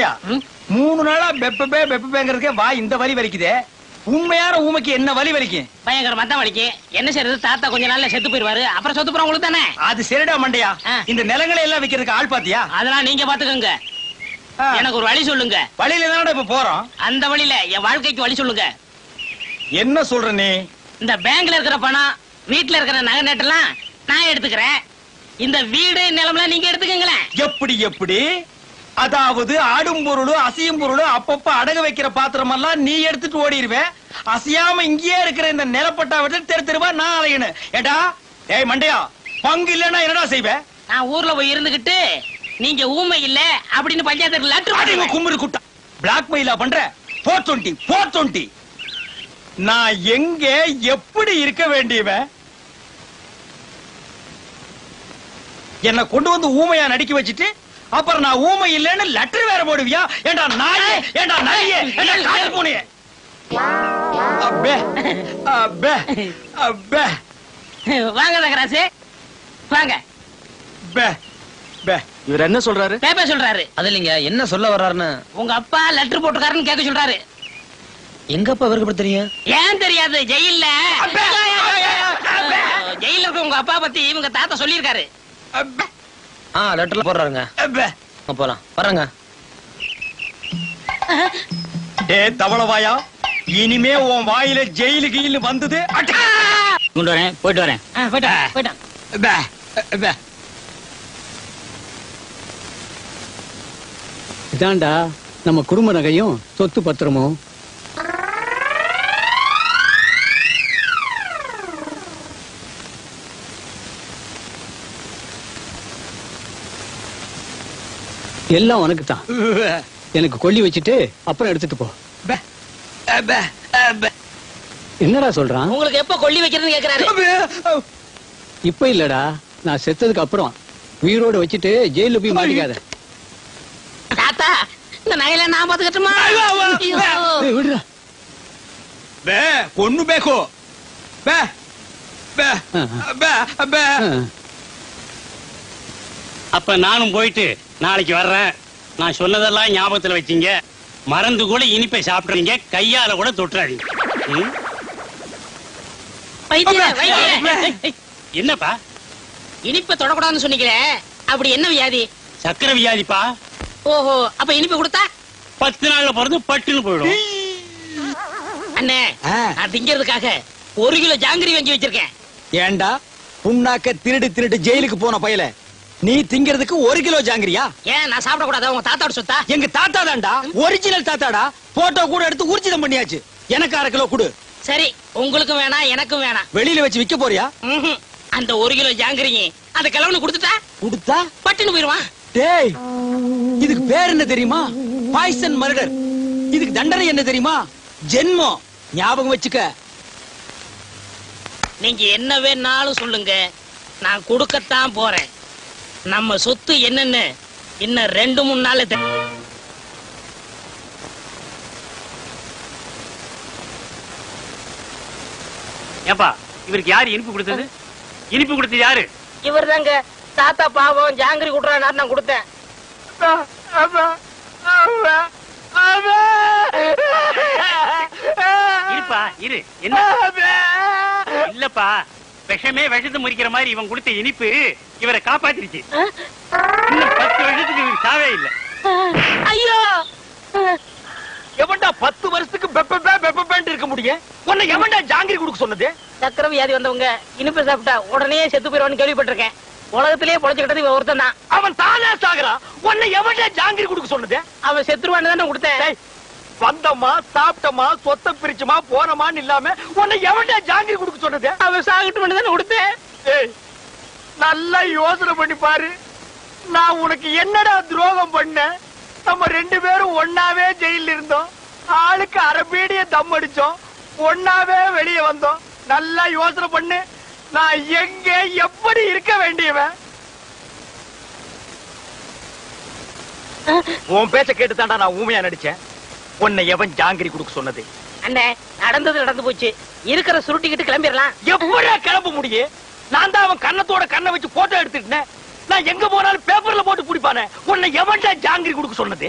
மண்டையா 3 நாளா பெப்பேங்கிறதுக்கே வா இந்த வலி வலிக்குதே. உண்மையான ஊமைக்கு என்ன வலி வலிக்கும்? பயங்கரமா தான் வலிக்கும். என்ன செய்யறது, தாத்தா கொஞ்ச நாள்ல செத்து போயிருவாரு, அப்புறம் சொத்து போறோம் உங்களுக்கு தானே. அது சரிடா மண்டையா. இந்த நிலங்களை எல்லாம் விக்கிறதுக்கு ஆள் பாத்தியா? அதெல்லாம் நீங்க பாத்துக்கோங்க. எனக்கு ஒரு வழி சொல்லுங்க. வழியில தானடா இப்ப போறோம். அந்த வழியில என் வாழ்க்கைக்கு வழி சொல்லுங்க. என்ன சொல்ற நீ? இந்த பேங்க்ல இருக்கிற பணம், வீட்டுல இருக்கிற நகை நட்டெல்லாம் நான் எடுத்துக்கிறேன். இந்த வீடு நிலம்லாம் நீங்க எடுத்துக்கங்களேன். எப்படி எப்படி? அதாவது ஆடும் பொருளும் அசையும் பொருளும் அப்பப்ப அடகு வைக்கிற பாத்திரம் எல்லாம் நீ எடுத்துட்டு ஓடிடுவேன். அசையாம இங்கேயே இருக்கிற இந்த நிலப்பட்டா விட்டு தெருவா நான் அலையணும். ஏடா ஏய் மண்டையா, பங்கு இல்லன்னா என்னடா செய்வேன்? நான் ஊர்ல போய் இருந்துகிட்டு நீங்க ஊமை இல்ல அப்படின்னு பஞ்சாயத்து லெட்டர் கும்பிடு குட்டா பிளாக் மெயிலா பண்ற. 420 நான் எங்க எப்படி இருக்க வேண்டியவன்? என்ன கொண்டு வந்து ஊமையா நடிக்க வச்சுட்டு அப்புறம் நான் ஊமை இல்லைன்னு லெட்டர் வேற போடுவியா? ஏண்டா நாயே, ஏண்டா நாயே, ஏண்டா கால் பூனையே. அப்பே அப்பே அப்பே வாங்க நகராசே வாங்க. பே பே இவர் என்ன சொல்றாரு? பேப்ப சொல்றாரு. அது இல்லைங்க, என்ன சொல்ல வர்றாருன்னு. உங்க அப்பா லெட்டர் போட்டுக்காருன்னு கேட்க சொல்றாரு. எங்க அப்பா இவருக்கு எப்படி தெரியும்? ஏன் தெரியாது? ஜெயில்ல ஜெயில இருக்க உங்க அப்பா பத்தி இவங்க தாத்தா சொல்லியிருக்காரு. லெட்டர்ல போடுறாருங்க. போலாம் வர்றங்க. டே தவளவாயா, இனிமே உன் வாயில ஜெயிலு கீழு வந்தது கொண்டு வரேன். போயிட்டு வரேன். போயிட்டான். இதாண்டா நம்ம குடும்ப நகையும் சொத்து பத்திரமும். எல்லாம் உனக்கு தான். எனக்கு கொல்லி வச்சுட்டு அப்புறம் எடுத்துட்டு போ. என்னடா சொல்றான்? உங்களுக்கு எப்ப கொல்லி வைக்கிறதுன்னு கேக்குறாரு. இப்ப இல்லடா, நான் செத்ததுக்கு அப்புறம் உயிரோடு வச்சுட்டு ஜெயில போய் மாட்டிக்காத. தாத்தா, இந்த நகையில நான் பாத்துக்கட்டுமா? விடுறா. பே பொண்ணு பேக்கோ. பே பே பே பே. அப்ப நானும் போயிட்டு நாளைக்கு வர்றேன். நான் சொன்னதெல்லாம் ஞாபகத்துல வச்சீங்க. மறந்து கூட இனிப்பை சாப்பிடுறீங்க, கையால கூட தொட்டுறாதீங்க. என்னப்பா இனிப்பை தொடக்கூடாதுன்னு சொன்னீங்களே, அப்படி என்ன வியாதி? சக்கரை வியாதிப்பா. ஓஹோ, அப்ப இனிப்பு கொடுத்தா 10 நாள்ல பிறந்து பட்டுன்னு போயிடும். அண்ணே, நான் திங்கிறதுக்காக 1 கிலோ ஜாங்கிரி வாங்கி வச்சிருக்கேன். ஏண்டா புண்ணாக்க திருடு திருடு ஜெயிலுக்கு போன பயல, நீ திங்கிறதுக்கு 1 கிலோ ஜாங்கிரியா? ஏன் நான் சாப்பிட கூடாதா? உங்க தாத்தாவோட சொத்தா? எங்க தாத்தா தான்டா, ஒரிஜினல் தாத்தாடா. போட்டோ கூட எடுத்து ஊர்ஜிதம் பண்ணியாச்சு. எனக்கு 1/2 கிலோ கொடு. சரி, உங்களுக்கும் வேணாம் எனக்கும் வேணாம். வெளியில வச்சு விக்க போறியா? அந்த 1 கிலோ ஜாங்கிரிங்க அந்த கிழவனு கொடுத்துட்டா கொடுத்தா பட்டுன்னு போயிருவான். டேய், இதுக்கு பேர் என்ன தெரியுமா? Poison murder. இதுக்கு தண்டனை என்ன தெரியுமா? ஜென்மம். ஞாபகம் வச்சுக்க. நீங்க என்ன வேணாலும் சொல்லுங்க, நான் கொடுக்கத்தான் போறேன். நம்ம சொத்து என்னன்னு இன்னும் 2-3 நாள்ல ஏப்பா, இவருக்கு யாரு இனிப்பு கொடுத்தது? இனிப்பு கொடுத்தது யாரு? இவர் தாங்க. தாத்தா பாவம் ஜாங்கிரி குடுறாரு, நான் கொடுத்தேன். இருப்பா இரு. என்ன இல்லப்பா, விஷமே விஷத்தை முறிக்கிற மாதிரி இவன் கொடுத்த இனிப்பு இவரை காப்பாத்திருச்சு. இன்னும் 10 வருஷத்துக்கு இவருக்கு சாவே இல்ல. ஐயோ, எவன்டா 10 வருஷத்துக்கு பெப்பேன்னு இருக்க முடியும்? உன்னை எவன்டா ஜாங்கிரி கொடுக்க சொன்னது? சக்கரை வியாதி வந்தவங்க இனிப்பு சாப்பிட்டா உடனே செத்து போயிருவான்னு கேள்விப்பட்டிருக்கேன். உலகத்திலேயே பொழைச்சுக்கிட்டது இவன் ஒருத்தன் தான். அவன் தானே சாகுறான். உன்னை எவன்டா ஜாங்கிரி கொடுக்க சொன்னது? அவன் செத்துருவான்னு தானே கொடுத்தேன். வந்தமா சாப்பிட்டமா சொத்தை பிரிச்சுமா போனமான்னு இல்லாம உன்னை எவன்டா ஜாங்கிரி கொடுக்க சொன்னது? அவன் சாகிட்டு தானே கொடுத்தேன். நல்லா யோசனை பண்ணி பாரு. நான் உனக்கு என்னடா துரோகம் பண்ண? நம்ம 2 பேரும் ஒன்னாவே ஜெயில இருந்தோம். ஆளுக்கு அரபீடிய தம் அடிச்சோம். ஒன்னாவே வெளியே வந்தோம். நல்லா யோசனை பண்ணு. நான் எங்க எப்படி இருக்க வேண்டியவன்? உன் பேச்ச கேட்டுதான்டா நான் ஊமையா நடிச்சேன். உன்னை எவன் ஜாங்கிரி கொடுக்க சொன்னது? அண்ணே, நடந்தது நடந்து போச்சு. இருக்கிற சுருட்டிக்கிட்டு கிளம்பிடலாம். எப்படியா கிளம்ப முடியும்? நான் தான் அவன் கண்ணத்தோட கண்ணை வச்சு போட்டோ எடுத்துட்டேன். நான் எங்க போனாலும் பேப்பர்ல போட்டு குடிப்பானே. உன்னை எவன்டா ஜாங்கிரி கொடுக்க சொன்னது?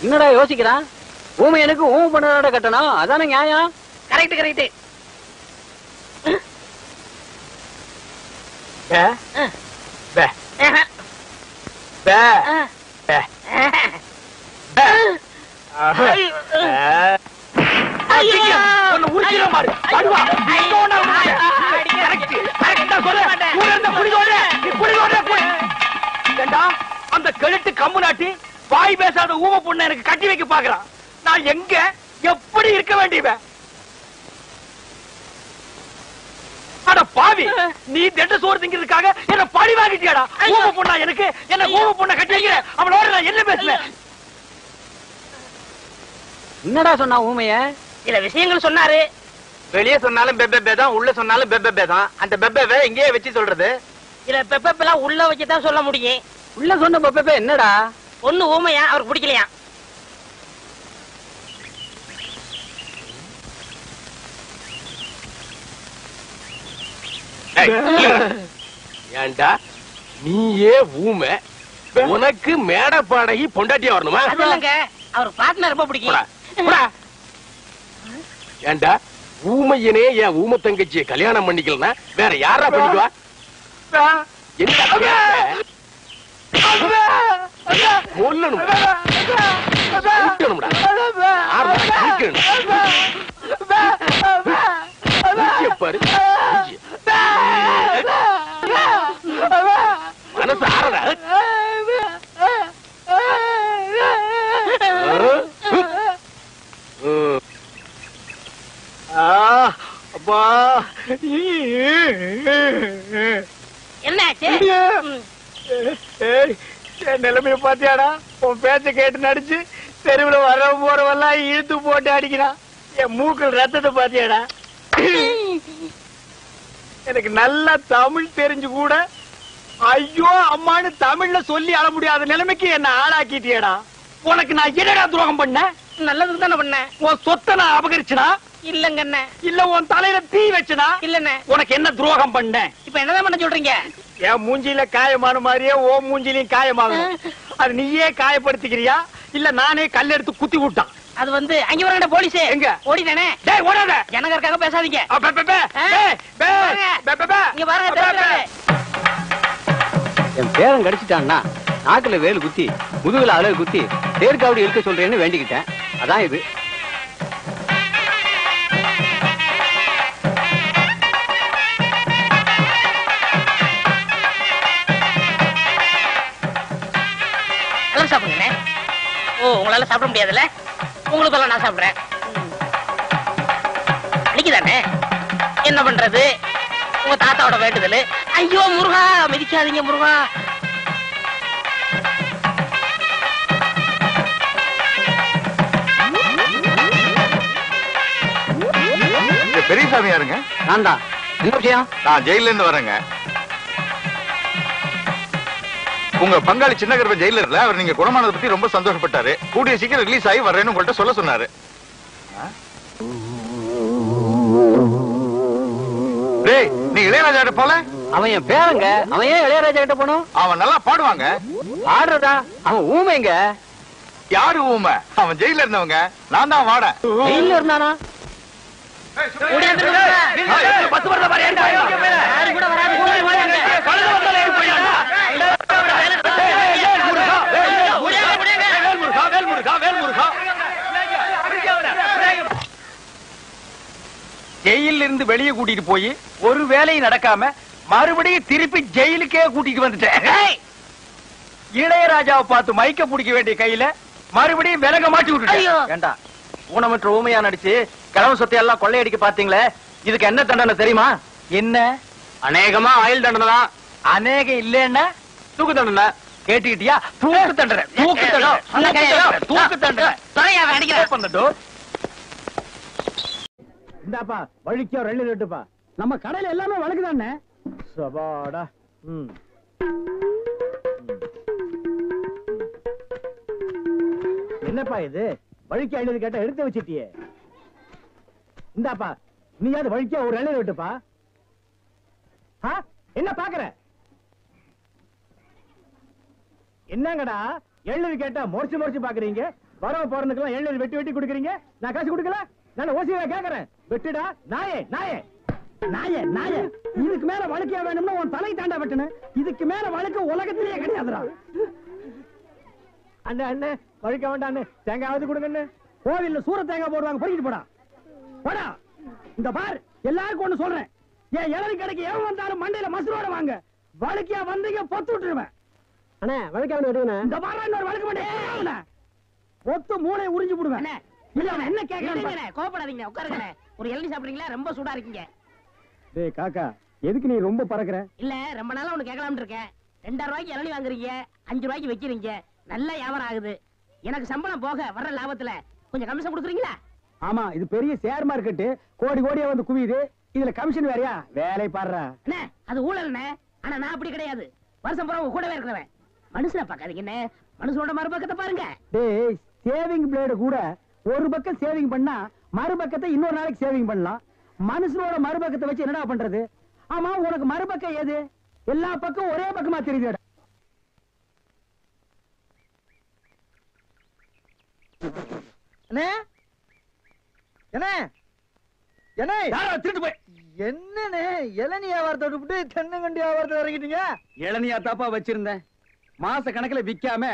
என்னடா யோசிக்கிறான்? ஊமையனுக்கு ஊமை பண்ணாட கட்டணும், அதானே நியாயம். Correct correct. அந்த கழுட்டு கம்பு நாட்டி வாய் பேசாத ஊம பொண்ணு எனக்கு கட்டி வைக்க பாக்குறான். நான் எங்க எப்படி இருக்க வேண்டியவன்? அட பாவி, நீ திட்ட சோறு திங்கிறதுக்காக என்ன பழி வாங்கிட்டியாடா? ஊம பொண்ணா எனக்கு? என்ன ஊம பொண்ணை கட்டி வைக்கிற? அவளோட நான் என்ன பேசுவேன்? என்னடா சொன்னா ஊமைய? சில விஷயங்கள் சொன்னாரு. வெளியே சொன்னாலும் பெப்பே தான், உள்ள சொன்னாலும் பெப்பே தான். அந்த பெப்பே எங்கேயே வச்சு சொல்றது? சில பெப்பெல்லாம் உள்ள வச்சுதான் சொல்ல முடியும். உள்ள சொன்ன பெப்பே என்னடா? ஒண்ணு ஊமையா, அவருக்கு பிடிக்கலையா? ஏண்டா நீயே ஊமை, உனக்கு மேட பாடகி பொண்டாட்டியா வரணுமா? அது இல்லங்க, அவர் பார்ட்னர் ரொம்ப பிடிக்கும். ஏண்டா ஊமையனே என் ஊமை தங்கச்சியை கல்யாணம் பண்ணிக்கலனா வேற யாரா பண்ணிக்குவா? மனசு ஆறடா. அப்பா என்னாச்சு? என் நிலைமைய பாத்தியாடா? உன் பேச்ச கேட்டு நடிச்சு தெருவுல வர போறவெல்லாம் இழுத்து போட்டு அடிக்கிறான். என் மூக்கள் ரத்தத்தை பாத்தியாடா? எனக்கு நல்லா தமிழ் தெரிஞ்சு கூட ஐயோ அம்மான்னு தமிழ்ல சொல்லி அழ முடியாத நிலைமைக்கு என்ன ஆளாக்கிட்டியடா. உனக்கு நான் என்னடா துரோகம் பண்ண? நல்லதுக்கு தானே பண்ண. உன் சொத்தை நான் அபகரிச்சனா? இல்லங்க அண்ணே. இல்ல உன் தலையில தீ வச்சனா? இல்லண்ணே. உனக்கு என்ன துரோகம் பண்ண? இப்ப என்னதான் பண்ண சொல்றீங்க? என் மூஞ்சில காயமான மாதிரியே ஓ மூஞ்சிலையும் காயமாகும். அது நீயே காயப்படுத்திக்கிறியா இல்ல நானே கல் எடுத்து குத்தி விட்டான்? அது வந்து அங்க வரங்கட போலீஸ் எங்க ஓடிட்டானே. டேய் ஓடாத. ஜனகருக்காக பேசாதீங்க. இங்க பாருங்க. என் பேரன் கடிச்சிட்டான்னா நாக்குல வேலு குத்தி முதுகுல அலகு குத்தி தேர்காவடி இருக்க சொல்றேன்னு வேண்டிக்கிட்டேன். அதான் இது. சாப்பிடுங்க. ஓ, உங்களால சாப்பிட முடியாதுல்ல? உங்களுக்கு எல்லாம் நான் சாப்பிடுறேன். அன்னைக்குதானே என்ன பண்றது? உங்க தாத்தாவோட வேண்டுதல். ஐயோ முருகா, மிதிக்காதீங்க முருகா. பெரியசாமி யாருங்க? நான் தான். என்ன விஷயம்? நான் ஜெயில இருந்து வரேங்க. உங்க பங்காளி சின்ன கருப்ப ஜெயில இருக்கல, அவர் நீங்க குணமானதை பத்தி ரொம்ப சந்தோஷப்பட்டாரு. கூடிய சீக்கிரம் ரிலீஸ் ஆகி வர்றேன்னு உங்கள்ட்ட சொல்ல சொன்னாரு. டேய், நீ இளையராஜா போல? அவன் என் பேரங்க. அவன் ஏன் இளையராஜா கிட்ட போனோம்? அவன் நல்லா பாடுவாங்க. ஆடுறதா? அவன் ஊமைங்க. யாரு ஊமை? அவன் ஜெயில இருந்தவங்க. நான் தான் வாட. ஜெயில இருந்தானா? பத்து வருட பாரு. யாரு கூட வராது. ஜெயில இருந்து வெளியே கூட்டிட்டு போய் ஒரு வேலையும் நடக்காம மறுபடியும் திருப்பி ஜெயிலுக்கே கூட்டிட்டு வந்துட்டேன். இளையராஜாவை பார்த்து மைக்க பிடிக்க வேண்டிய கையில மறுபடியும் விலக மாட்டி விட்டுட்டேன். ஏண்டா ஊனமற்ற ஊமையா நடிச்சு கிழமை சொத்தை எல்லாம் கொள்ளையடிக்க பாத்தீங்களே, இதுக்கு என்ன தண்டனை தெரியுமா? என்ன? அநேகமா ஆயுள் தண்டனை தான். அநேகம் இல்லன்னா தூக்கு தண்டனை. கேட்டுக்கிட்டியா? தூக்கு தண்டனை. தூக்கு தண்டனை. தூக்கு தண்டனை. பண்ணட்டும். இந்தாப்பா வழிக்கோ 2 லிட்டர்ப்பா. நம்ம கடையில எல்லாமே வழக்குதானே. சபாடா. என்னப்பா இது? வழிக்கு 5 கேட்டா எடுத்து வச்சிட்டியே. இந்தாப்பா நீயாவது வழிக்கோ ஒரு 2 லிட்டர்ப்பா. என்ன பாக்குற? என்னங்கடா 7 கேட்டா முறைச்சு முறைச்சு பாக்குறீங்க? வரவ போறதுக்கெல்லாம் எண்ணெய் வெட்டி வெட்டி குடுக்குறீங்க, நான் காசு கொடுக்கல. நான் ஓசியா கேக்குறேன், வெட்டுடா நாயே நாயே நாயே நாயே. இதுக்கு மேல வழுக்கையா வேணும்னா உன் தலை தாண்டா வெட்டணும். இதுக்கு மேல வழுக்க உலகத்திலேயே கிடையாதுடா. அண்ணே அண்ணே வழுக்க வேண்டாம் அண்ணே, தேங்காவது கொடுங்க. கோவில்ல சூர தேங்காய் போடுவாங்க, பொறிக்கிட்டு போடா போடா. இந்த பார், எல்லாருக்கும் ஒண்ணு சொல்றேன், என் இளவி கடைக்கு எவன் வந்தாலும் மண்டையில மசுரோட வாங்க. வழுக்கையா வந்தீங்க பொத்து விட்டுருவேன். அண்ணே வழுக்க வேணும். இந்த பாரு இன்னொரு வழுக்க மாட்டேன், பொத்து மூளை உறிஞ்சு போடுவேன். என்ன கேக்குறேன், கோபப்படாதீங்க, உட்காருங்க. ஒரு இளநீ சாப்பிடுறீங்களா? ரொம்ப சூடா இருக்கீங்க. டேய் காக்கா, எதுக்கு நீ ரொம்ப பறக்குற? இல்ல, ரொம்ப நாளா ஒண்ணு கேட்கலாம்னு இருக்கேன். 2000 ரூபாய்க்கு இளநீ வாங்குறீங்க, 5 ரூபாய்க்கு வைக்கிறீங்க, நல்ல வியாபாரம் ஆகுது. எனக்கு சம்பளம் போக வர்ற லாபத்துல கொஞ்சம் கமிஷன் கொடுக்குறீங்களா? ஆமா, இது பெரிய ஷேர் மார்க்கெட், கோடி கோடியா வந்து குவியுது. இதுல கமிஷன் வேறயா? வேலை பாடுறா. அண்ணே, அது ஊழல்ண்ணே. ஆனா நான் அப்படி கிடையாது, வருஷம் பூரா உங்க கூடவே இருக்கிறவன். மனுஷனை பார்க்காதீங்க என்ன, மனுஷனோட மறுபக்கத்தை பாருங்க. டேய், சேவிங் பிளேடு கூட ஒரு பக்கம் சேவிங் பண்ணா மறுபக்கத்தை இன்னொரு நாளைக்கு சேவிங் பண்ணலாம். மனுஷனோட மறுபக்கத்தை வச்சு என்னடா பண்றது? ஆமா, உனக்கு மறுபக்கம் ஏது? எல்லா பக்கம் ஒரே பக்கமா தெரியுது. அண்ணே என்ன என்ன திருட்டு போய் என்னண்ணே இளநீ வியாபாரத்தை விட்டு தென்னங்கண்டி வியாபாரத்தை இறங்கிட்டீங்க? இளநியா தாப்பா வச்சிருந்தேன், மாச கணக்குல விக்காம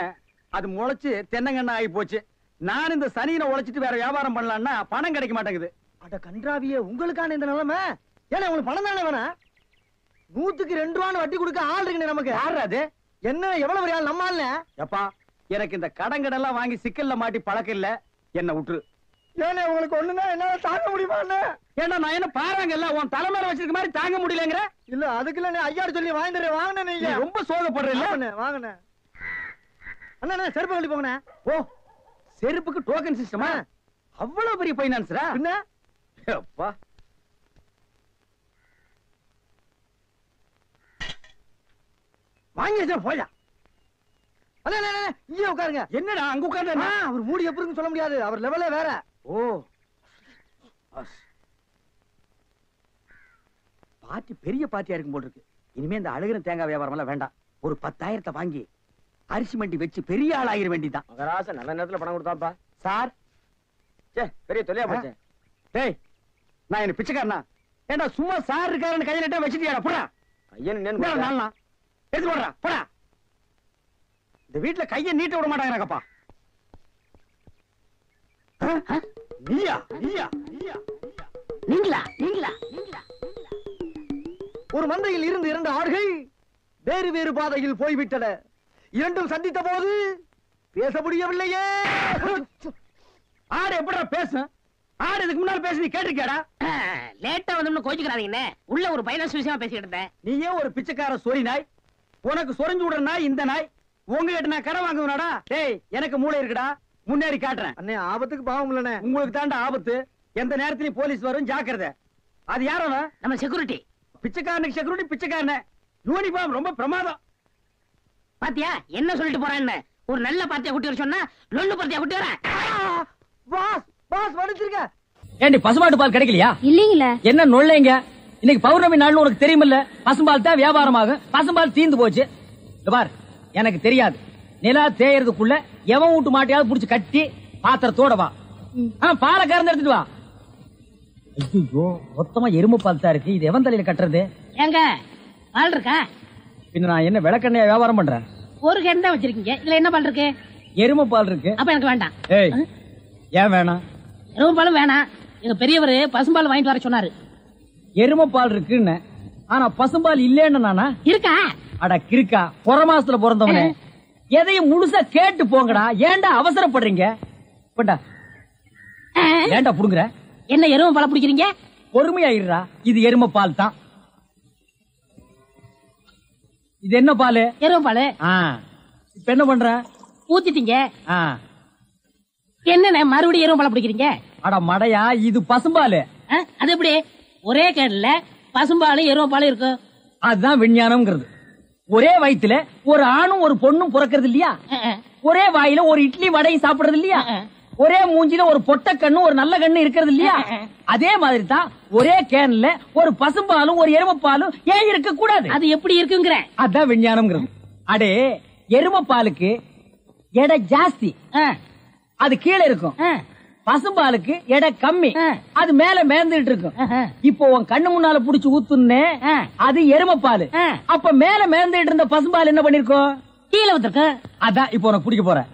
அது முளைச்சு தென்னங்கண்ணா ஆகி போச்சு. நான் இந்த சனியில உழைச்சிட்டு வேற வியாபாரம் பண்ணலாம்னா பணம் கிடைக்க மாட்டேங்குது. அட கன்றாவியே, உங்களுக்கான இந்த நிலைமை. ஏன்னா உங்களுக்கு பணம் தானே வேணா? 100க்கு 2 ரூபான்னு வட்டி கொடுக்க ஆள் இருக்குண்ணே நமக்கு. யாரு அது? என்ன எவ்வளவு பெரிய ஆள்? நம்ம ஆள்ல. எப்பா, எனக்கு இந்த கடங்கடெல்லாம் வாங்கி சிக்கல்ல மாட்டி பழக்கம் இல்ல, என்ன விட்டுரு. ஏன்னா உங்களுக்கு ஒண்ணுன்னா என்னால தாங்க முடியுமா? ஏன்னா நான் என்ன பாறாங்கல்ல, உன் தலைமையில வச்சிருக்க மாதிரி தாங்க முடியலங்கிற. இல்ல அதுக்கு இல்ல, ஐயாரு சொல்லி வாங்கிட்டு வாங்கினே. நீங்க ரொம்ப சோகப்படுறீங்க. வாங்கினே அண்ணா, செருப்பு கழட்டி போங்கண்ணே. ஓ, செருப்புக்கு டோக்கன் சிஸ்டமா? அவ்வளவு பெரிய பைனான்ஸ்ரா? என்ன அப்பா, வாங்கி வச்சா போயா. இங்கே உட்காருங்க. என்னடா அங்க உட்கார்ந்து? அவர் மூடி எப்படி சொல்ல முடியாது, அவர் லெவலே வேற. ஓ, பார்ட்டி பெரிய பார்ட்டியா இருக்கும் போல் இருக்கு. இனிமே இந்த அழுகிற தேங்காய் வியாபாரம் எல்லாம் வேண்டாம். ஒரு 10,000 வாங்கி அரிசி மண்டி வச்சு பெரிய ஆள் ஆகிற வேண்டிதான். மகராச நல்ல நேரத்துல பணம் கொடுத்தாப்பா. சார், பெரிய தொல்லையா போச்சு. டேய், நான் என்ன பிச்சைக்காரனா? ஏண்டா சும்மா சார் இருக்காருன்னு கையில நட்டா வச்சிட்டியாடா? போடா ஐயன் எடுத்து போடுறா, போடா. இந்த வீட்டுல கைய நீட்ட விட மாட்டாங்கப்பா. நீயா நீயா நீயா நீங்களா நீங்களா நீங்களா? ஒரு மந்தையில் இருந்து 2 ஆடுகள் வேறு வேறு பாதையில் போய்விட்டன. இரண்டும் சந்தித்த போது பேச முடியவில்லையே. ஆடு எப்படா பேசும்? ஆடு இதுக்கு முன்னால பேசி நீ கேட்டிருக்கியாடா? லேட்டா வந்து கோச்சுக்கிறாதீங்கண்ணே, உள்ள ஒரு பைனான்ஸ் விஷயமா பேசிக்கிட்டு இருந்தேன். நீயே ஒரு பிச்சைக்கார சொறி நாய், உனக்கு சொரிஞ்சு விடுற நாய் இந்த நாய். உங்ககிட்ட நான் கடை வாங்குவனாடா? டேய், எனக்கு மூளை இருக்குடா, முன்னேறி காட்டுறேன். அண்ணே, ஆபத்துக்கு பாவம் இல்லனே. உங்களுக்கு தாண்டா ஆபத்து. எந்த நேரத்திலயும் போலீஸ் வரும், ஜாக்கிரதை. அது யாரவன்? நம்ம செக்யூரிட்டி. பிச்சைக்காரனுக்கு செக்யூரிட்டி பிச்சைக்காரன. யூனிஃபார்ம் ரொம்ப பிரமாதம். பாத்தியா என்ன சொல்லிட்டு போறான்னு? ஒரு நல்ல பார்ட்டியா குட்டி வர சொன்னா லொல்லு பார்ட்டியா குட்டி வரேன். பாஸ் பாஸ் வடிச்சிருக்க. ஏண்டி பசுமாட்டு பால் கிடைக்கலையா? இல்லீங்களே. என்ன நொல்லைங்க? இன்னைக்கு பௌர்ணமி நாள்னு உனக்கு தெரியுமில்ல? பசும்பால் தான் வியாபாரமாகும். பசும்பால் தீந்து போச்சு. பார், எனக்கு தெரியாது. நிலா தேயறதுக்குள்ள எவன் வீட்டு மாட்டையாவது புடிச்சு கட்டி பாத்திரத்தோட வா. பாலை கறந்து எடுத்துட்டு வா. ஐயோ, மொத்தமா எருமை பால் தான் இருக்கு. இது எவன் தலையில கட்டுறது? ஏங்க பால் இருக்கா? பின்ன நான் என்ன விளக்கெண்ணையா வியாபாரம் பண்றேன்? ஒரு கேன் தான் வச்சிருக்கீங்க, இதுல என்ன பால் இருக்கு? எருமை பால் இருக்கு. அப்ப எனக்கு வேண்டாம். ஏய், ஏன் வேணாம்? எருமை பாலும் வேணாம். எங்க பெரியவர் பசும்பால் வாங்கிட்டு வர சொன்னாரு. எருமை பால் இருக்குன்னு, ஆனா பசும்பால் இல்லேன்னு நானா? இருக்கா? அட கிறுக்கா, புற மாசத்துல பிறந்தவனே, எதையும் முழுசா கேட்டு போங்கடா. ஏன்டா அவசரப்படுறீங்க? ஏன்டா புடுங்குற? என்ன எருமை பால் பிடிக்கிறீங்க? பொறுமையாயிடுறா. இது எருமை பால் தான். இது என்ன பால்? எருமை பால். இப்ப என்ன பண்ற? ஊத்திட்டீங்க. என்ன மறுபடியும் எருமை பால் பிடிக்கிறீங்க? அட மடையா, இது பசும்பால். அது எப்படி ஒரே கேன்ல பசும்பாலும் எருமை பாலும் இருக்கு? அதுதான் விஞ்ஞானம்ங்கிறது. ஒரே வயித்துல ஒரு ஆணும் ஒரு பொண்ணும் பிறக்கிறது இல்லையா? ஒரே வாயில ஒரு இட்லி வடையும் சாப்பிடுறது இல்லையா? ஒரே மூஞ்சில ஒரு பொட்ட கண்ணு ஒரு நல்ல கண்ணு இருக்கிறது இல்லையா? அதே மாதிரி தான் ஒரே கேன்ல ஒரு பசும்பாலும் ஒரு எருமைப்பாலும் ஏன் இருக்க கூடாது? அது எப்படி இருக்குங்கிற? அதான் விஞ்ஞானம்ங்கிறது. அடே, எருமைப்பாலுக்கு எடை ஜாஸ்தி, அது கீழே இருக்கும். பசும்பாலுக்கு எடை கம்மி, அது மேல மேந்துட்டு இருக்கும். இப்போ உன் கண்ணு முன்னால புடிச்சு ஊத்துனே, அது எருமைப்பால். அப்ப மேல மேந்துட்டு இருந்த பசும்பால் என்ன பண்ணிருக்கோம்? கீழே வந்துருக்கு. அதான் இப்போ உனக்கு பிடிக்க போறேன்.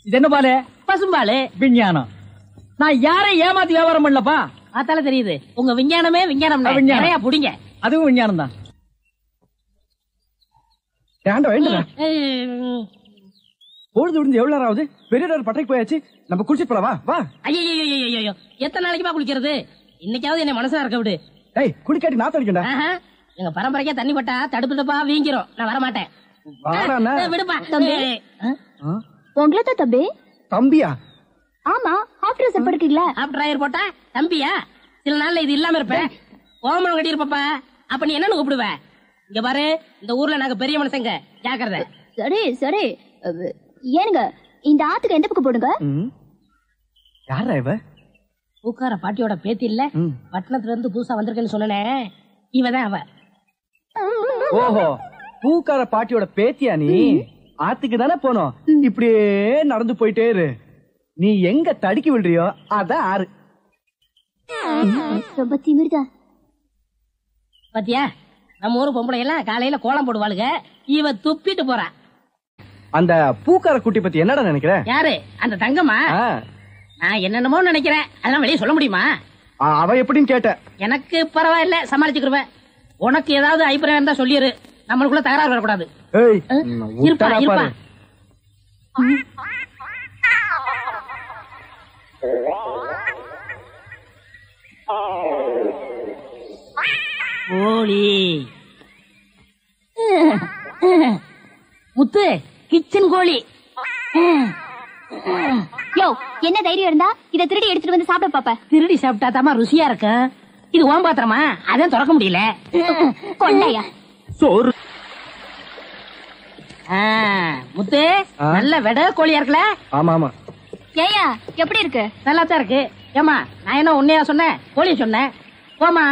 இது என்ன பாலு? பசும்பாலு. விஞ்ஞானம். நான் யாரை ஏமாத்தி வியாபாரம் பண்ணலப்பா. பார்த்தால தெரியுது உங்க விஞ்ஞானமே விஞ்ஞானம். நிறைய புடிங்க. அதுவும் விஞ்ஞானம் தான். பொழுது விடுந்து எவ்வளவு நேரம் ஆகுது? பெரிய பட்டைக்கு போயாச்சு. நம்ம குளிச்சு போலவா? வா. ஐயோ எத்தனை நாளைக்குமா குளிக்கிறது? இன்னைக்காவது என்ன மனசா இருக்க விடு. ஏய், குளிக்காட்டி நான் தடிக்கண்டா. எங்க பரம்பரைக்கா தண்ணி பட்டா தடுப்பு தப்பா வீங்கிரும். நான் வர மாட்டேன். விடுப்பா. உங்களை தான் தம்பி. தம்பியா? ஆமா, ஹாஃப் ட்ரெஸ் போட்டுக்கீங்களா? ஹாஃப் டிரைவர் போட்டா தம்பியா? சில நாள்ல இது இல்லாம இருப்பேன். ஓமனம் கட்டி இருப்பப்பா. அப்ப நீ என்னன்னு கூப்பிடுவ? இங்க பாரு, இந்த ஊர்ல நாங்க பெரிய மனுஷங்க, ஜாக்கிரதை. சரி சரி. ஏனுங்க இந்த ஆத்துக்கு எந்த பக்கம் போடுங்க? யாரா இவ? பூக்கார பாட்டியோட பேத்தி இல்ல, பட்டணத்துல இருந்து புதுசா வந்திருக்கேன்னு சொன்னனே, இவதான் அவ. ஓஹோ, பூக்கார பாட்டியோட பேத்தியா நீ? ஆத்துக்கு தானே போனோம். இப்படியே நடந்து போயிட்டே இரு. நீ எங்க தடுக்கி விடுறியோ அதான் ஆறு. ரொம்ப திமிர்தா. பாத்தியா, நம்ம ஊரு பொம்பளை எல்லாம் காலையில கோலம் போடுவாளுங்க. இவ துப்பிட்டு போறா. அந்த பூக்கார குட்டி பத்தி என்னடா நினைக்கிற? யாரு? அந்த தங்கம்மா? நான் என்னென்னமோ நினைக்கிறேன். அதெல்லாம் வெளியே சொல்ல முடியுமா? அவ எப்படின்னு கேட்ட. எனக்கு பரவாயில்ல, சமாளிச்சுக்கிருவேன். உனக்கு ஏதாவது அபிப்பிராயம் இருந்தா சொல்லிரு. நம்மளுக்குள்ள தகராறு வரக்கூடாது. இருப்பா இருப்பா. கோழி முத்து, கிச்சன் கோழி. யோ, என்ன தைரியம் இருந்தா இத திருடி எடுத்துட்டு வந்து சாப்பிட பாப்ப? திருடி சாப்பிட்டா தாமா ருசியா இருக்கும். இது ஓம் பாத்திரமா? அதான் திறக்க முடியல. கொண்டையா சோறு. முத்து, நல்ல வெட கோழியா இருக்குல்ல? ஆமா ஆமா. ஏயா, எப்படி இருக்கு? நல்லா தான் இருக்கு. ஏமா, நான் என்ன உன்னையா சொன்னேன்? கோழி சொன்னேன். போமா.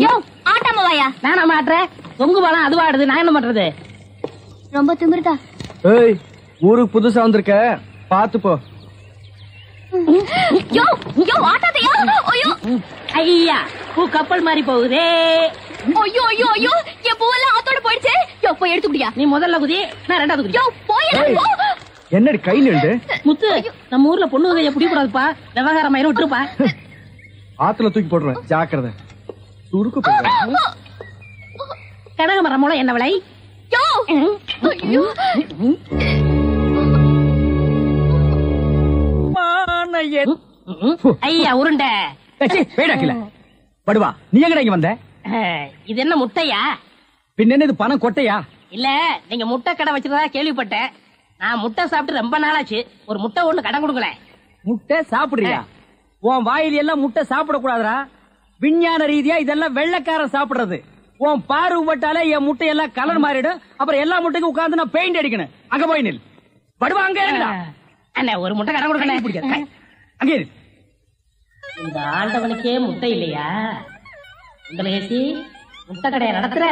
யோ, ஆட்டாம வாயா. நானா மாட்டுறேன்? தொங்கு பாலம் அதுவா ஆடுது, நான் என்ன பண்றது? ரொம்ப திமிர்தா. ஏய், ஊருக்கு புதுசா வந்திருக்க, பாத்து போ. யோ யோ, ஆட்டாதையா. ஐயோ ஐயா, பூ கப்பல் மாதிரி போகுதே. ஐயோ ஐயோ ஐயோ, என் பூவெல்லாம் ஆத்தோட போயிடுச்சு. யோ, போய் எடுத்து குடியா. நீ முதல்ல குதி, நான் ரெண்டாவது குதி. யோ, போய் என்னடி கை நின்று? முத்து, நம்ம ஊர்ல பொண்ணு கைய பிடி கூடாதுப்பா. விவகாரம் ஆயிரம் விட்டுருப்பா. ஆத்துல தூக்கி போடுறேன், ஜாக்கிரதை. சுருக்கு போடுறேன். கனகமரம் மூலம் என்ன விலை? யோ ஐயோ. ஐயா உருண்டை. படுவா, நீ எங்கடா இங்க வந்த? இது என்ன முட்டையா? பின்ன என்ன இது பணம் கொட்டையா? இல்ல, நீங்க முட்டை கடை வச்சிருந்தா கேள்விப்பட்டேன். நான் முட்டை சாப்பிட்டு ரொம்ப நாளாச்சு. ஒரு முட்டை ஒண்ணு கடன் கொடுங்களேன். முட்டை சாப்பிடுறியா? உன் வாயில எல்லாம் முட்டை சாப்பிட கூடாதுரா. விஞ்ஞான ரீதியா இதெல்லாம் வெள்ளைக்காரன் சாப்பிடுறது. உன் பார்வைப்பட்டாலே என் முட்டையெல்லாம் கலர் மாறிடும். அப்புறம் எல்லா முட்டைக்கும் உட்கார்ந்து நான் பெயிண்ட் அடிக்கணும். அங்க போய் நில். படுவா, அங்க அண்ணா, ஒரு முட்டை கடன் கொடுக்கணும். அங்கே இரு. இந்த ஆண்டவனுக்கே முட்டை இல்லையா? உங்களுக்கு முட்டை கடையை நடத்துற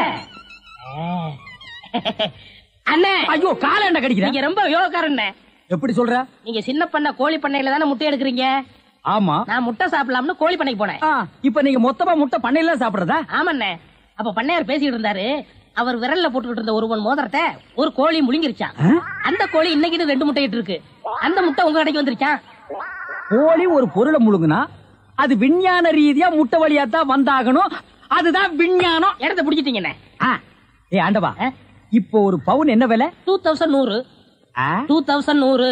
அண்ணே? ஐயோ, கால என்ன கடிக்கிற? நீங்க ரொம்ப யோகக்காரன். எப்படி சொல்ற? நீங்க சின்ன பண்ண கோழி பண்ணையில தானே முட்டை எடுக்கிறீங்க? ஆமா. நான் முட்டை சாப்பிடலாம்னு கோழி பண்ணைக்கு போனேன். இப்ப நீங்க மொத்தமா முட்டை பண்ணையில சாப்பிடுறதா? ஆமாண்ணே. அப்ப பண்ணையார் பேசிட்டு இருந்தாரு. அவர் விரல்ல போட்டுக்கிட்டு இருந்த ஒருவன் மோதிரத்தை ஒரு கோழி முழுங்கிருச்சான். அந்த கோழி இன்னைக்கு 2 முட்டை இட்டு இருக்கு. அந்த முட்டை உங்க கடைக்கு வந்துருச்சான். கோழி ஒரு பொருளை முழுங்குனா அது விஞ்ஞான ரீதியா முட்டை வழியா தான் வந்தாகணும். அதுதான் விஞ்ஞானம். இடத்த பிடிச்சிட்டீங்கண்ணே. ஏ ஆண்டவா, இப்போ ஒரு பவுன் என்ன விலை? 2100. 2100.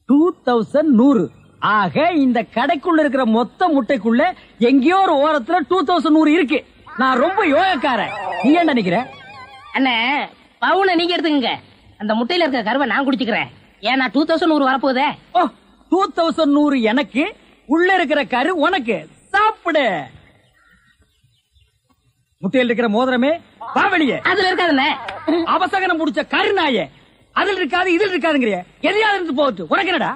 2100. ஆக இந்த கடைக்குள்ள இருக்கிற மொத்த முட்டைக்குள்ள எங்கேயோ ஒரு ஓரத்துல 2100 இருக்கு. நான் ரொம்ப யோகக்காரன். நீ என்ன நினைக்கிற? அண்ணே, பவுனை நீங்க எடுத்துக்கங்க. அந்த முட்டையில இருக்க கருவை நான் குடிச்சுக்கிறேன். ஏன்னா 2100 வரப்போதே. 2100 எனக்கு, உள்ள இருக்கிற கரு உனக்கு. சாப்பிடு. முட்டையில் இருக்கிற மோதிரமே வா வெளியே. அதுல இருக்காதுண்ணே. அவசகனம் முடிச்ச கருநாயே, அதுல இருக்காது இதில் இருக்காதுங்கிறிய. எதையாவது இருந்து போட்டு உனக்கு என்னடா?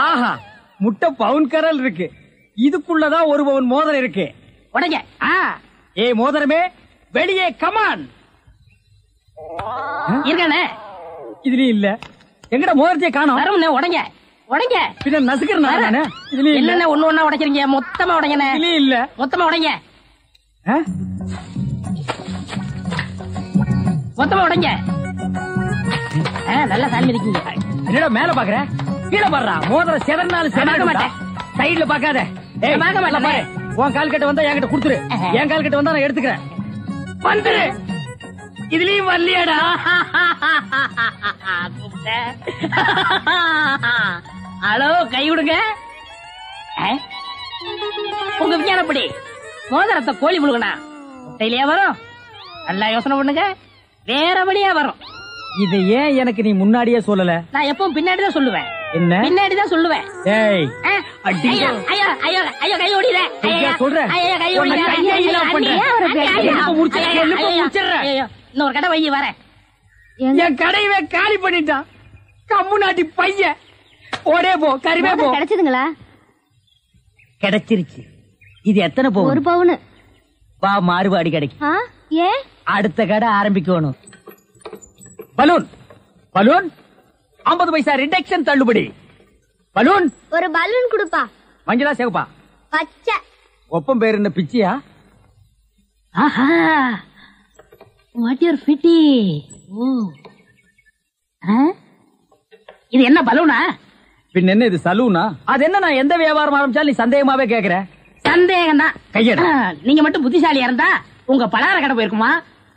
ஆஹா, முட்டை பவுன் கரல் இருக்கு. இதுக்குள்ளதான் 1 பவுன் மோதிரம் இருக்கு. உடங்க. ஏ மோதிரமே, வெளியே கமான். இருக்கானே இதுலயும் இல்ல. எங்கட மோதிரத்தை காணோம். வரும்ண்ணே, உடைங்க உடைங்க. பின்ன நசுக்கிறேன் நானு. இதுலயும் இல்ல. என்னண்ணே ஒண்ணு ஒண்ணா உடைக்கிறீங்க? மொத்தமா உடைங்கண்ணே. இதுலயும் இல்ல. மொத்தமா உடைங்க. மொத்தமா உடைங்க. நல்லா சாமி இருக்கீங்க. என்னடா மேல பாக்குற? கீழே பாடுறா. மோதிரம் செதறனாலும் செதற மாட்டேன். சைடுல பாக்காத. பார்க்க மாட்டேன். உன் கால் கட்ட வந்தா என்கிட்ட குடுத்துரு. என் கால் கட்ட வந்தா நான் எடுத்துக்கிறேன். வந்துரு. இதுலயும் வரலையாடா? ஹலோ, கை விடுங்க. உங்க விஞ்ஞானப்படி மோதிரத்தை கோழி முழுகனா முட்டையிலேயே வரும்? நல்லா யோசனை பண்ணுங்க. வேற வழியா வரும். இது ஏன் எனக்கு நீ முன்னாடியே சொல்லல? நான் எப்பவும் பின்னாடிதான் சொல்லுவேன். என்ன? பின்னாடிதான் சொல்லுவேன். ஏய், ஐயோ ஐயோ ஐயோ ஐயோ, கை ஓடில. சொல்றேன். இன்னொரு கடை வை வரேன். என் கடையவே காலி பண்ணிட்டான். கம்முனாட்டி பையன். ஓடே போ, கறிவே போ. கிடைச்சதுங்களா? கிடைச்சிருச்சு. இது எத்தனை பவுன்? 1 பவுன். வா, மாறுபாடி கிடைக்கும். ஏன்? அடுத்த கடை ஆரம்பிக்கணும். பலூன் பலூன் 50 பைசா ரிடக்ஷன் தள்ளுபடி. பலூன் ஒரு பலூன் கொடுப்பா. மஞ்சளா சேவப்பா? பச்சை. ஒப்பம் பேர் என்ன பிச்சியா? ஆஹா, வாட் யூர் ஃபிட்டி. இது என்ன பலூனா? பின் என்ன இது சலூனா? அது என்ன, நான் எந்த வியாபாரம் ஆரம்பிச்சாலும் நீ சந்தேகமாவே கேக்குற. சந்தேகம் தான். கையெடு. நீங்க மட்டும் புத்திசாலியா இருந்தா உங்க பலகார கடை போயிருக்குமா,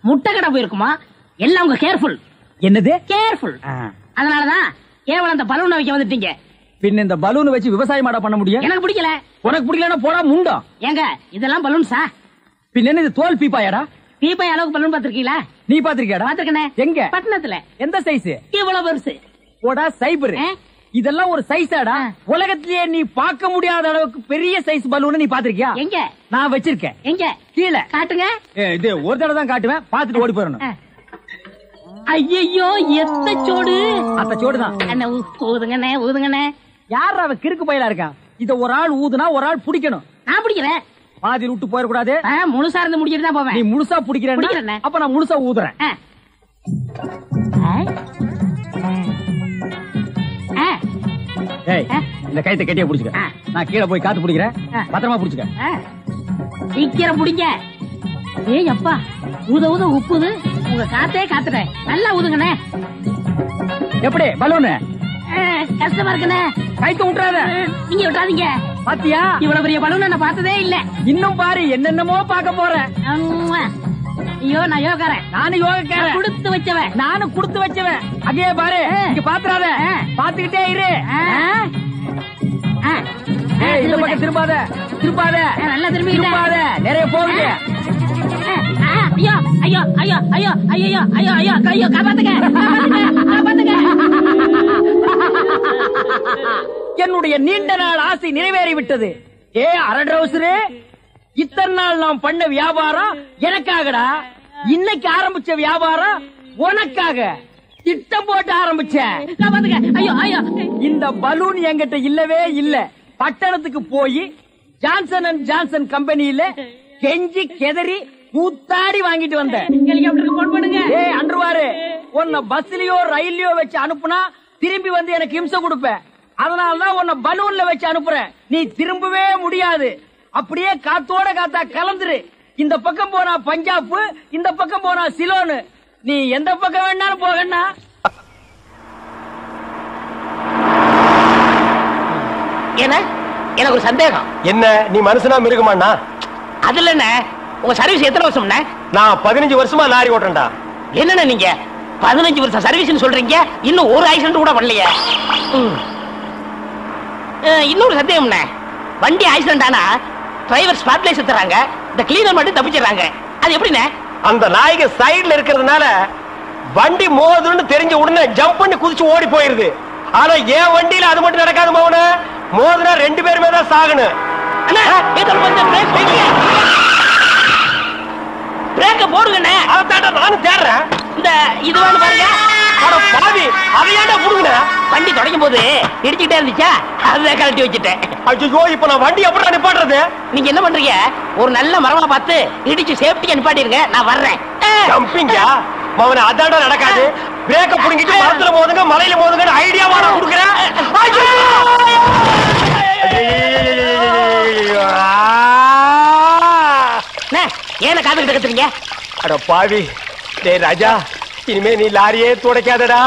முட்டை கடை போயிருக்குமா? எல்லாம் உங்க கேர்ஃபுல். என்னது கேர்ஃபுல்? அதனாலதான் கேவலம் அந்த பலூனை வைக்க வந்துட்டீங்க. பின் இந்த பலூன் வச்சு விவசாயம் பண்ண முடியும்? எனக்கு பிடிக்கல. உனக்கு பிடிக்கலன்னா போடா முண்டம். ஏங்க, இதெல்லாம் பலூன்ஸா? பின் என்ன இது தோல் பீப்பாயாடா? பீப்பாய் அளவுக்கு பலூன் பாத்திருக்கீங்களா? நீ பாத்திருக்கியாடா? பாத்திருக்கனே. எங்க? பட்டணத்துல. எந்த சைஸ்? இவ்வளவு பெருசு. போடா சைபர். இதெல்லாம் ஒரு சைஸாடா? உலகத்திலேயே நீ பார்க்க முடியாத அளவுக்கு பெரிய சைஸ் பலூன் நீ பாத்திருக்கியா? எங்க? நான் வச்சிருக்கேன். எங்க? கீழே காட்டுங்க. இது ஒரு தடவை தான் காட்டுவேன், பாத்துட்டு ஓடி போறணும். ஐயோ, எத்த சோடு. அத்த சோடுதான். ஊதுங்கண்ணே ஊதுங்கண்ணே. யார் அவ கிறுக்கு பயிலா இருக்கான்? இத ஒரு ஆள் ஊதுனா ஒரு ஆள் பிடிக்கணும். நான் பிடிக்கிறேன். பாதி விட்டு போயிடக்கூடாது. முழுசா இருந்து முடிச்சிட்டு தான் போவேன். நீ முழுசா பிடிக்கிறேன், அப்ப நான் முழுசா ஊதுறேன். ஏய், இந்த கைத்தை கட்டியா புடிச்சுக்க. நான் கீழே போய் காத்து பிடிக்கிறேன். பத்திரமா புடிச்சுக்க. சீக்கிரம் பிடிங்க. ஏய் அப்பா, ஊத ஊத உப்புது. உங்க காத்தே காத்துட்டேன். நல்லா ஊதுங்கண்ணே. எப்படி பலூனு? கஷ்டமா இருக்குண்ணே. கைத்து விட்டுறாத. நீங்க விட்டாதீங்க. பாத்தியா, இவ்வளவு பெரிய பலூன் நான் பார்த்ததே இல்ல. இன்னும் பாரு, என்னென்னமோ பார்க்க போறேன். ஐயோ, நான் யோகாரன். நானும் யோகக்காரன். கொடுத்து வச்சவன். நானும் கொடுத்து வச்சவன். அங்கே பாரு, இங்க பாத்துறாத. பாத்துக்கிட்டே இரு. இந்த பக்கம் திரும்பாத, திரும்பாத. நல்லா திரும்பி திரும்பாத. நிறைய போகுது. ஐயோ ஐயோ ஐயோ ஐயோ ஐயோ ஐயோ ஐயோ ஐயோ, காப்பாத்துங்க காப்பாத்துங்க. என்னுடைய நீண்ட நாள் ஆசை நிறைவேறிவிட்டது. ஏ அரட்ரவுசரு, இத்தனை நாள் நாம் பண்ண வியாபாரம் எனக்காகடா. இன்னைக்கு ஆரம்பிச்ச வியாபாரம் உனக்காக. திட்டம் போட்டு ஆரம்பிச்சேன். ஐயோ ஐயோ, இந்த பலூன் என்கிட்ட இல்லவே இல்ல. பட்டணத்துக்கு போய் ஜான்சன் அண்ட் ஜான்சன் கம்பெனியில கெஞ்சி கெதறி கூத்தாடி வாங்கிட்டு வந்தேன். போன் பண்ணுங்க. ஏய் அன்றுவாரு, உன்னை பஸ்லயோ ரயில்லயோ வச்சு அனுப்புனா திரும்பி வந்து எனக்கு இம்சை கொடுப்பேன். அதனாலதான் உன்னை பலூன்ல வச்சு அனுப்புறேன். நீ திரும்பவே முடியாது. அப்படியே காத்தோட காத்தா கலந்துரு. இந்த பக்கம் போனா பஞ்சாப், இந்த பக்கம் போனா சிலோனு. நீ எந்த பக்கம் வேணாலும் போகண்ணா. எனக்கு ஒரு சந்தேகம். என்ன, நீ மனுஷனா மிருகமாண்ணா? அதுல என்ன, உங்க சர்வீஸ் எத்தனை வருஷம்? நான் 15 வருஷமா லாரி ஓட்டுறேன்டா. என்னண்ணா நீங்க 15 வருஷம் சர்வீஸ் சொல்றீங்க, இன்னும் ஒரு ஆக்சிடென்ட் கூட பண்ணலையே. இன்னொரு சந்தேகம், வண்டி ஆக்சிடென்ட் ஆனா டிரைவர் ஸ்பாட்ல செத்துறாங்க, இந்த கிளீனர் மட்டும் தப்பிச்சிடறாங்க. அது எப்படிண்ணே? அந்த நாய்க்கு சைடுல இருக்கிறதுனால வண்டி மோதுன்னு தெரிஞ்ச உடனே ஜம்ப் பண்ணி குதிச்சு ஓடி போயிருது. ஆனா என் வண்டியில அது மட்டும் நடக்காது மோன. மோதுனா 2 பேருமே தான் சாகணும். பிரேக்க போடுங்கண்ணே. அதான் நானும் தேடுறேன். இந்த இது வேணும் பாருங்க. பாவி, அதையாண்டா புடுங்க. வண்டி தொடங்கும் போது இடிச்சுக்கிட்டே இருந்துச்சா, அதை கழட்டி வச்சுட்டேன். ஐயோ, இப்ப நான் வண்டி எப்படி நிப்பாட்டுறது? நீங்க என்ன பண்றீங்க, ஒரு நல்ல மரமா பார்த்து இடிச்சு சேஃப்டியா நிப்பாட்டிருங்க, நான் வர்றேன். ஜம்பிங்கா? மவன அதாண்டா நடக்காது. பிரேக்க புடிங்கிட்டு மரத்துல மோதுங்க மலையில மோதுங்க ஐடியாவா நான் கொடுக்குறேன். ஏன காத்துக்கிட்டு கத்துறீங்க? அட பாவி, டேய் ராஜா, இனிமே நீ லாரியே துடைக்காதடா.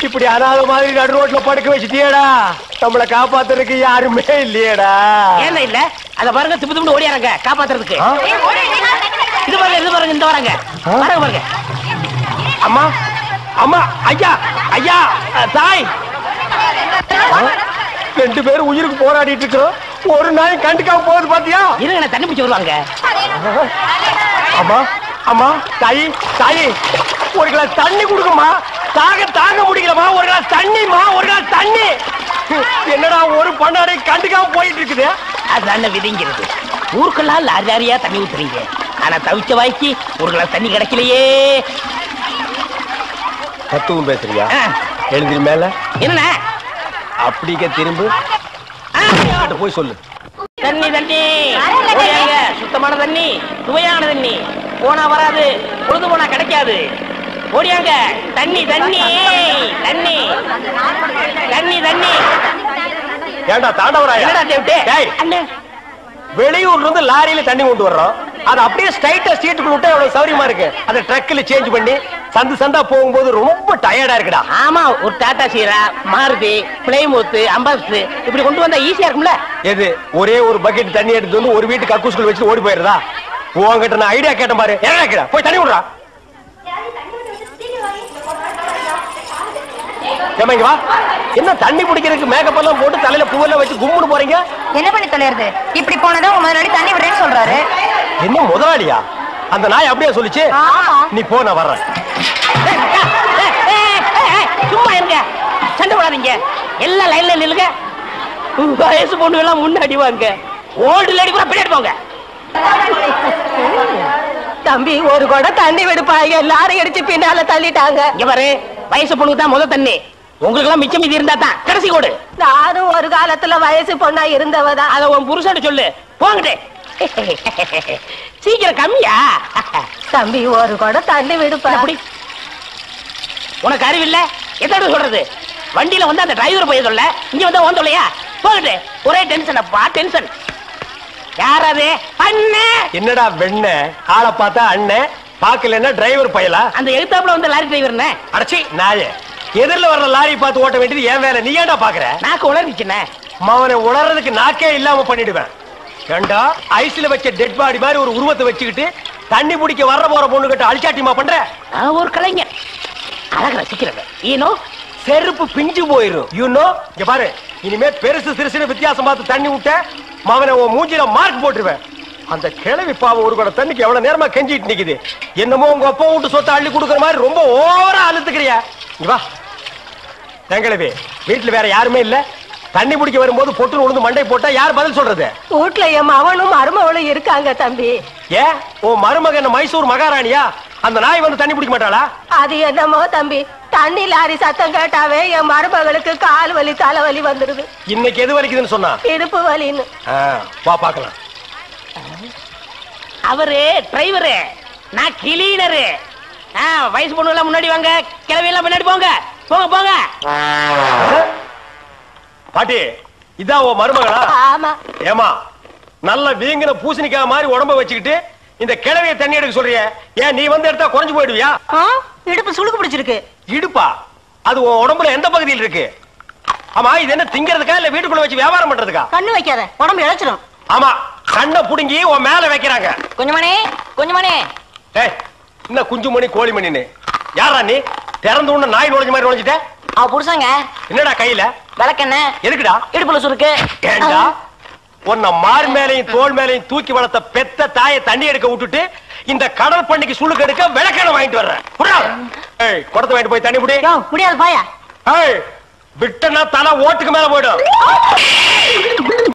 இப்படி அனாத மாதிரி நடு ரோட்ல படுக்க வச்சுட்டியடா. நம்மளை காப்பாத்துறதுக்கு யாருமே இல்லையடா. ஏன் இல்ல? அத பாருங்க, திப்பு திப்பு ஓடியாரங்க காப்பாத்துறதுக்கு. இது பாருங்க, இது பாருங்க, இந்த வராங்க பாருங்க பாருங்க. அம்மா அம்மா, ஐயா ஐயா, தாய், ரெண்டு பேரும் உயிருக்கு போராடிட்டு இருக்கிறோம். ஒரு நாய் கண்டுக்காம போகுது பாத்தியா? இருங்க, நான் தண்ணி பிடிச்சி வருவாங்க. அம்மா அம்மா, தாயி தாயி, ஒரு கிளாஸ் தண்ணி கொடுக்குமா? தாங்க முடியலமா. ஒரு கிளாஸ் தண்ணிமா, ஒரு கிளாஸ் தண்ணி. என்னடா ஒரு பண்ணாடை கண்டுக்காம போயிட்டு இருக்குது. அதுதான விதிங்கிறது. ஊருக்கெல்லாம் லாரி லாரியா தண்ணி ஊத்துறீங்க, ஆனா தவிச்ச வாய்க்கு ஒரு கிளாஸ் தண்ணி கிடைக்கலையே. தத்துவம் பேசுறியா? எழுந்திரி மேல. என்ன அப்படிக்க திரும்ப போய் சொல்லு. தண்ணி தண்ணி ஓடியாங்க. சுத்தமான தண்ணி, சுவையான தண்ணி. போனா வராது, பொழுது போனா கிடைக்காது. ஓடியாங்க. தண்ணி தண்ணி தண்ணி தண்ணி தண்ணி. ஏண்டா தாண்டவராயா? வெளியூர்ல இருந்து லாரியில தண்ணி கொண்டு வர்றோம். அது அப்படியே ஸ்ட்ரைட்டா சீட்டுக்குள்ள விட்டா எவ்வளவு சௌரியமா இருக்கு. அதை ட்ரக்ல சேஞ்ச் பண்ணி சந்தா போகும்போது ரொம்ப டயர்டா இருக்குடா. ஆமா, ஒரு டாடா சீரா, மாருதி, பிளைமூத், அம்பாஸ் இப்படி கொண்டு வந்தா ஈஸியா இருக்கும்ல. எது ஒரே ஒரு பக்கெட் தண்ணி எடுத்து வந்து ஒரு வீட்டு கக்கூஸ்குள்ள வச்சு ஓடி போயிருதா? உங்ககிட்ட நான் ஐடியா கேட்டேன் பாரு. என்ன போய் தண்ணி விடுறா. வா. என்ன தண்ணி பிடிக்கிறதுக்கு மேக்கப் எல்லாம் போட்டு தலையில பூவெல்லாம் வச்சு கும்முன்னு போறீங்க? என்ன பண்ணி தொலைறது? இப்படி போனதும் உங்க முதலாளி தண்ணி விடுறேன்னு சொல்றாரு. என்ன முதலாளியா? அந்த நாய் அப்படியே சொல்லிச்சு. நீ போ, நான் வர்றேன். சும்மா இருங்க, சண்டை போடாதீங்க. எல்லாம் லைன்ல நில்லுங்க. வயசு பொண்ணு எல்லாம் முன்னாடி வாங்க, ஓல்டு லேடி கூட பின்னாடி போங்க. தம்பி, ஒரு கூட தண்ணி விடுப்பாங்க, லாரி அடிச்சு பின்னால தள்ளிட்டாங்க. இங்க பாரு, வயசு பொண்ணுக்கு தான் முதல் தண்ணி. உங்களுக்கு எல்லாம் மிச்சம் மீதி இருந்தா தான் கடைசி கோடு. நானும் ஒரு காலத்துல வயசு பொண்ணா இருந்தவதான். அத உன் புருஷன் சொல்லு. போங்கடே. சீக்கிரம் கம்மியா? தம்பி, ஒரு கூட தண்ணி விடுப்பா. உனக்கு அறிவில்ல? எத்தனை சொல்றது? வண்டியில வந்து அந்த டிரைவர் போய் சொல்ல, இங்க வந்து ஓன் சொல்லையா? போகட்டு. ஒரே டென்ஷன் அப்பா, டென்ஷன். யாராவது அண்ணன்? என்னடா வெண்ண ஆளை பார்த்தா அண்ணன், பாக்கலன்னா டிரைவர் பயலா? அந்த எழுத்தாப்புல வந்து லாரி டிரைவர். அடச்சி நாயே, எதிரில வர்ற லாரி பார்த்து ஓட்ட வேண்டியது ஏன் வேலை? நீ ஏன்டா பாக்குற? நாக்கு உளறிச்சுனே. மவனை உளறதுக்கு நாக்கே இல்லாம பண்ணிடுவேன். ஏண்டா ஐஸ்ல வச்ச டெட் பாடி மாதிரி ஒரு உருவத்தை வச்சுக்கிட்டு தண்ணி பிடிக்க வர்ற போற பொண்ணு கிட்ட அழிச்சாட்டிமா பண்ற? ஒரு கலைஞர் அழகு ரசிக்கிறது. ஈனோ செருப்பு பிஞ்சு போயிரும். யூனோ, இங்க பாரு, இனிமே பெருசு சிறுசுன்னு வித்தியாசம் பார்த்து தண்ணி விட்ட மவனை உன் மூஞ்சில மார்க் போட்டுருவேன். அந்த கிழவி பாவம் ஒரு கூட தண்ணிக்கு எவ்வளவு நேரமா கெஞ்சிட்டு நிக்குது. என்னமோ உங்க அப்பா விட்டு சொத்தை அள்ளி கொடுக்குற மாதிரி ரொம்ப ஓவரா அழுத்துக்கிறியா? இங்க வா. கிழவி, வீட்டுல வேற யாருமே இல்ல. தண்ணி பிடிக்க வரும்போது பொட்டு உழுந்து மண்டை போட்டா யார் பதில் சொல்றது? வீட்டுல என் மகனும் மருமகளும் இருக்காங்க தம்பி. ஏன் உன் மருமகன் மைசூர் மகாராணியா? அந்த நாய் வந்து தண்ணி பிடிக்க மாட்டாளா? அது என்னமோ தம்பி, தண்ணி லாரி சத்தம் கேட்டாவே என் மருமகளுக்கு கால் வலி தலைவலி வந்துருது. இன்னைக்கு எது வலிக்குதுன்னு சொன்னா? இடுப்பு வலின்னு. வா பாக்கலாம். அவரு டிரைவரு, நான் கிளீனரு. வயசு பொண்ணு எல்லாம் முன்னாடி வாங்க, கிளவி எல்லாம் முன்னாடி போங்க. போங்க போங்க. பாட்டி, இதான் உன் மருமகளா? ஆமா. ஏமா, நல்ல வீங்கின பூசணிக்காய் மாதிரி உடம்ப வச்சுக்கிட்டு இந்த கிழவிய தண்ணி எடுக்க சொல்றிய? ஏன் நீ வந்து எடுத்தா குறைஞ்சு போயிடுவியா? இடுப்பு சுளுக்கு பிடிச்சிருக்கு. இடுப்பா? அது உன் உடம்புல எந்த பகுதியில் இருக்கு? ஆமா, இது என்ன திங்கிறதுக்கா இல்ல வீட்டுக்குள்ள வச்சு வியாபாரம் பண்றதுக்கா? கண்ணு வைக்காத, உடம்பு இழைச்சிடும். ஆமா, கண்ணை புடுங்கி உன் மேல வைக்கிறாங்க. குஞ்சுமணி, குஞ்சுமணி. ஏய், என்ன குஞ்சுமணி கோழிமணின்னு? யாரா நீ? திறந்து உன்ன நாய் நுழைஞ்ச மாதிரி நுழைஞ்சிட்ட? அவ புருஷங்க. என்னடா கையில? விளக்கெண்ண. எதுக்குடா? இடுப்புல சுருக்கு. ஏண்டா உன்ன மார் மேலையும் தோல் மேலையும் தூக்கி வளர்த்த பெத்த தாயை தண்ணி எடுக்க விட்டுட்டு இந்த கடல் பண்ணிக்கு சுளுக்கு எடுக்க விளக்கெண்ண வாங்கிட்டு வர்றேன். குடத்தை வாங்கிட்டு போய் தண்ணி புடி. முடியாது பாயா. விட்டனா தலை ஓட்டுக்கு மேல போயிடும்.